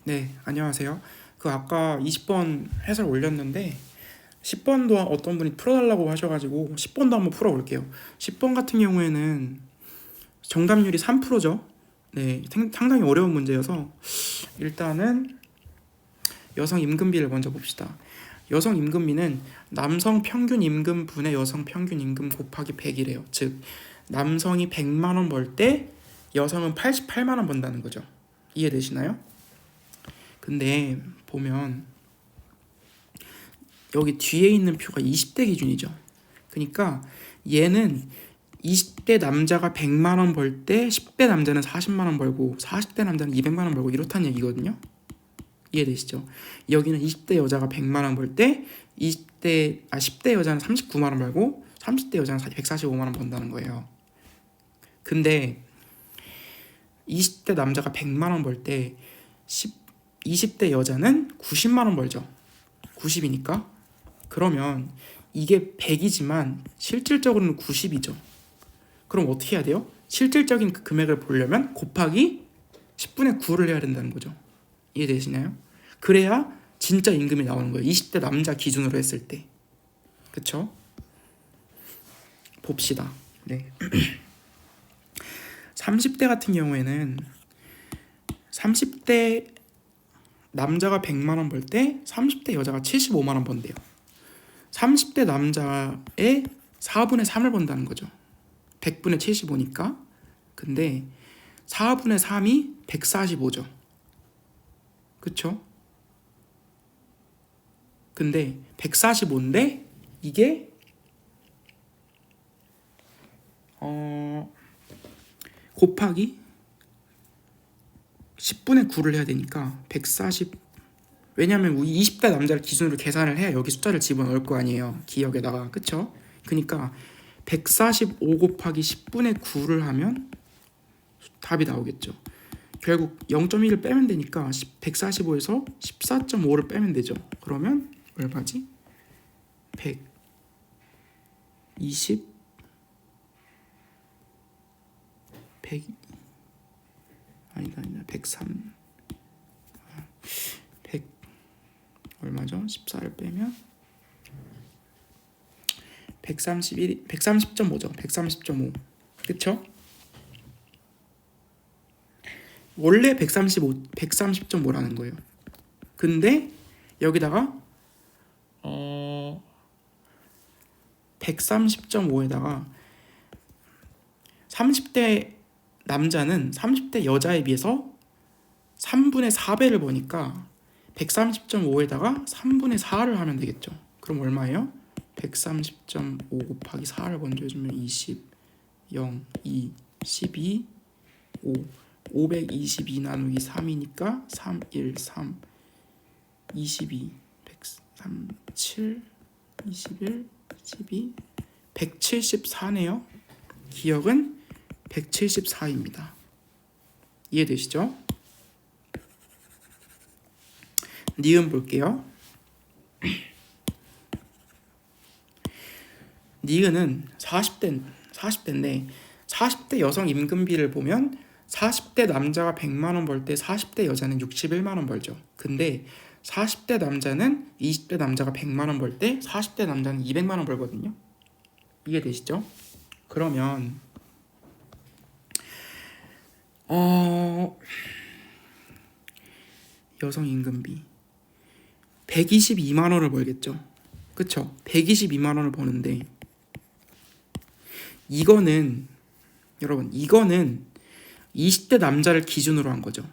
네, 안녕하세요. 아까 20번 해설 올렸는데 10번도 어떤 분이 풀어달라고 하셔가지고 10번도 한번 풀어볼게요. 10번 같은 경우에는 정답률이 3%죠. 네, 상당히 어려운 문제여서 일단은 여성 임금비를 먼저 봅시다. 여성 임금비는 남성 평균 임금 분의 여성 평균 임금 곱하기 100이래요. 즉 남성이 100만 원 벌 때 여성은 88만 원 번다는 거죠. 이해되시나요? 근데 보면 여기 뒤에 있는 표가 20대 기준이죠. 그러니까 얘는 20대 남자가 100만 원 벌 때 10대 남자는 40만 원 벌고 40대 남자는 200만 원 벌고 이렇다는 얘기거든요. 이해되시죠? 여기는 20대 여자가 100만 원 벌 때 10대 여자는 39만 원 벌고 30대 여자는 145만 원 번다는 거예요. 근데 20대 남자가 100만 원 벌 때 20대 여자는 90만 원 벌죠. 90이니까. 그러면 이게 100이지만 실질적으로는 90이죠. 그럼 어떻게 해야 돼요? 실질적인 그 금액을 보려면 곱하기 10분의 9를 해야 된다는 거죠. 이해되시나요? 그래야 진짜 임금이 나오는 거예요. 20대 남자 기준으로 했을 때. 그쵸? 봅시다. 네. 30대 같은 경우에는 30대 남자가 100만 원 벌 때 30대 여자가 75만 원 번대요. 30대 남자의 4분의 3을 번다는 거죠. 100분의 75니까. 근데 4분의 3이 145죠. 그쵸? 근데 145인데 이게 곱하기 10분의 9를 해야 되니까 140. 왜냐면 우리 20대 남자를 기준으로 계산을 해야 여기 숫자를 집어넣을 거 아니에요. 기억에다가. 그쵸? 그러니까 145 곱하기 10분의 9를 하면 답이 나오겠죠. 결국 0.1을 빼면 되니까 145에서 14.5를 빼면 되죠. 그러면 얼마지? 120 100 아니다 103 100 얼마죠? 14를 빼면 130.5죠. 130.5. 그쵸? 원래 130.5라는 거예요. 근데 여기다가 130.5에다가 30대 남자는 30대 여자에 비해서 3분의 4배를 버니까 130.5에다가 3분의 4를 하면 되겠죠. 그럼 얼마예요? 130.5 곱하기 4를 먼저 해주면 20, 0, 2, 12, 5 522 나누기 3이니까 3, 1, 3 22 103, 7 21, 12 174네요. 기억은 174입니다. 이해되시죠? 니은 볼게요. 니은은 40대인데 40대 여성 임금비를 보면 40대 남자가 100만 원 벌 때 40대 여자는 61만 원 벌죠. 근데 40대 남자는 20대 남자가 100만 원 벌 때 40대 남자는 200만 원 벌거든요. 이해되시죠? 그러면 여성 임금비 122만 원을 벌겠죠. 그쵸? 122만 원을 버는데 여러분 이거는 20대 남자를 기준으로 한 거죠.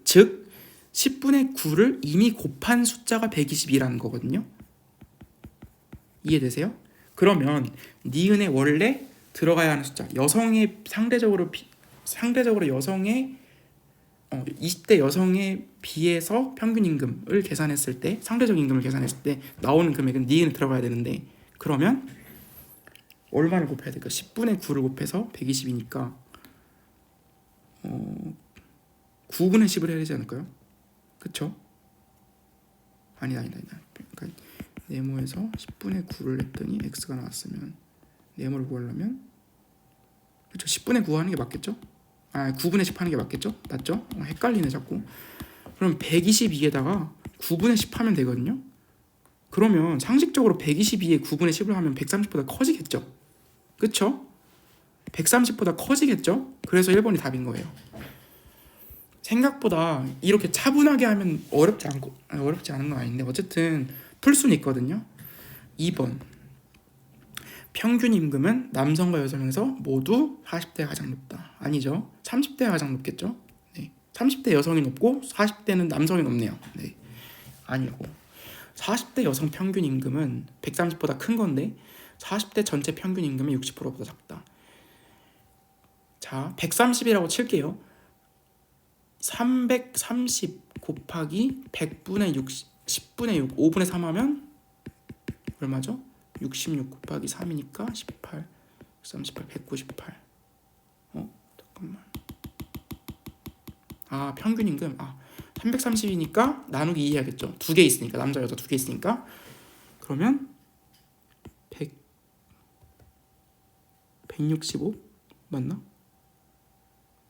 즉 10분의 9를 이미 곱한 숫자가 122라는 거거든요. 이해되세요? 그러면 니은에 원래 들어가야 하는 숫자, 여성의 상대적으로 여성의 20대 여성에 비해서 평균 임금을 계산했을 때, 상대적 임금을 계산했을 때 나오는 금액은 니은에 들어가야 되는데, 그러면 얼마를 곱해야 될까? 10분의 9를 곱해서 120이니까 9분의 10을 해야 되지 않을까요? 그쵸? 아니다. 그러니까 네모에서 10분의 9를 했더니 x가 나왔으면 네모를 구하려면 그쵸? 10분의 9 하는 게 맞겠죠? 9분의 10 하는 게 맞겠죠? 맞죠? 헷갈리네 자꾸. 그럼 122에다가 9분의 10 하면 되거든요. 그러면 상식적으로 122에 9분의 10을 하면 130보다 커지겠죠. 그쵸? 130보다 커지겠죠? 그래서 1번이 답인 거예요. 생각보다 이렇게 차분하게 하면 어렵지 않은 건 아닌데 어쨌든 풀 수는 있거든요. 2번 평균 임금은 남성과 여성에서 모두 40대가 가장 높다. 아니죠. 30대가 가장 높겠죠. 네. 30대 여성이 높고 40대는 남성이 높네요. 네. 아니고 40대 여성 평균 임금은 130보다 큰 건데 40대 전체 평균 임금은 60%보다 작다. 자, 130이라고 칠게요. 330 곱하기 100분의 60, 10분의 6, 5분의 3 하면 얼마죠? 66 곱하기 3이니까 18, 38, 198. 잠깐만. 평균 임금. 330이니까 나누기 2 해야겠죠. 두 개 있으니까. 남자 여자 두 개 있으니까. 그러면 165 맞나?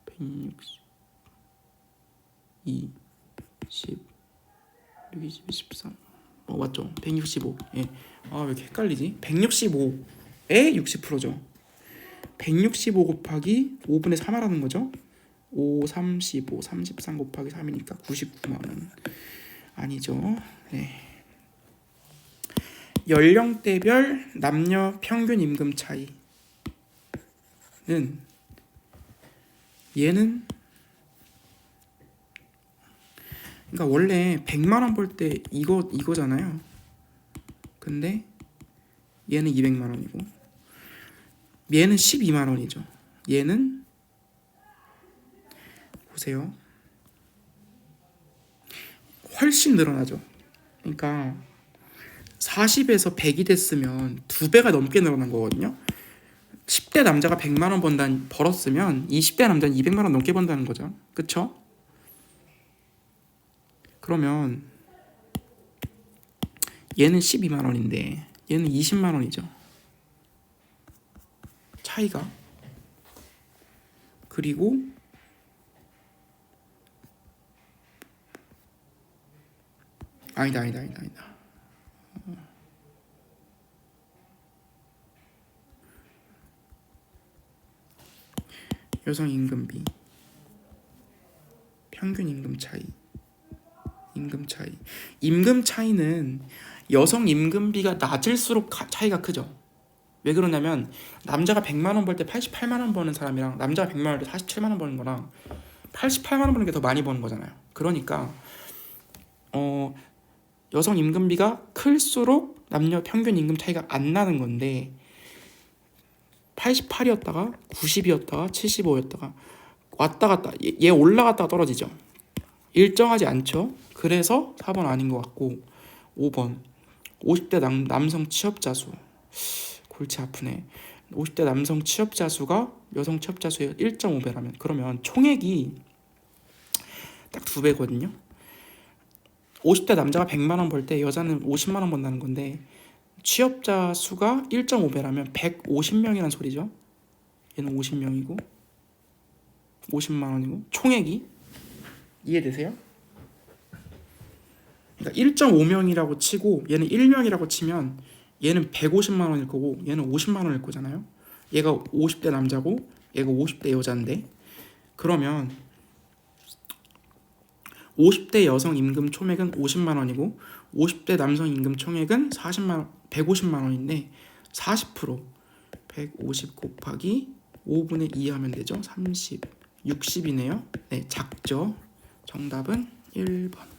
160 2 10 6 20 13 맞죠? 165. 예. 왜 이렇게 헷갈리지? 165에 60%죠. 165 곱하기 5분의 3 하라는 거죠. 5, 35, 33 곱하기 3이니까 99만 원. 아니죠. 네. 연령대별 남녀 평균 임금 차이는 얘는 그러니까 원래 100만 원 벌 때 이거잖아요. 근데 얘는 200만 원이고 얘는 12만 원이죠. 얘는 보세요. 훨씬 늘어나죠. 그러니까 40에서 100이 됐으면 2배가 넘게 늘어난 거거든요. 10대 남자가 100만 원 벌었으면 20대 남자는 200만 원 넘게 번다는 거죠. 그쵸? 그러면 얘는 12만 원인데 얘는 20만 원이죠. 차이가. 그리고 아니다. 여성 임금비, 평균 임금 차이는 여성 임금비가 낮을수록 차이가 크죠. 왜 그러냐면 남자가 100만 원 벌 때 88만 원 버는 사람이랑 남자가 100만 원 벌 때 47만 원 버는 거랑 88만 원 버는 게 더 많이 버는 거잖아요. 그러니까 여성 임금비가 클수록 남녀 평균 임금 차이가 안 나는 건데 88이었다가 90이었다가 75였다가 왔다 갔다 얘 올라갔다가 떨어지죠. 일정하지 않죠. 그래서 4번 아닌 것 같고 5번 50대 남성 취업자 수. 골치 아프네. 50대 남성 취업자 수가 여성 취업자 수의 1.5배라면 그러면 총액이 딱 2배거든요. 50대 남자가 100만 원 벌 때 여자는 50만 원 번다는 건데 취업자 수가 1.5배라면 150명이란 소리죠. 얘는 50명이고 50만 원이고 총액이 이해되세요? 그러니까 1.5명이라고 치고 얘는 1명이라고 치면 얘는 150만 원일 거고 얘는 50만 원일 거잖아요. 얘가 50대 남자고 얘가 50대 여자인데 그러면 50대 여성 임금 총액은 50만 원이고 50대 남성 임금 총액은 150만 원인데 40% 150 곱하기 5분의 2 하면 되죠. 30, 60이네요. 네, 작죠. 정답은 1번.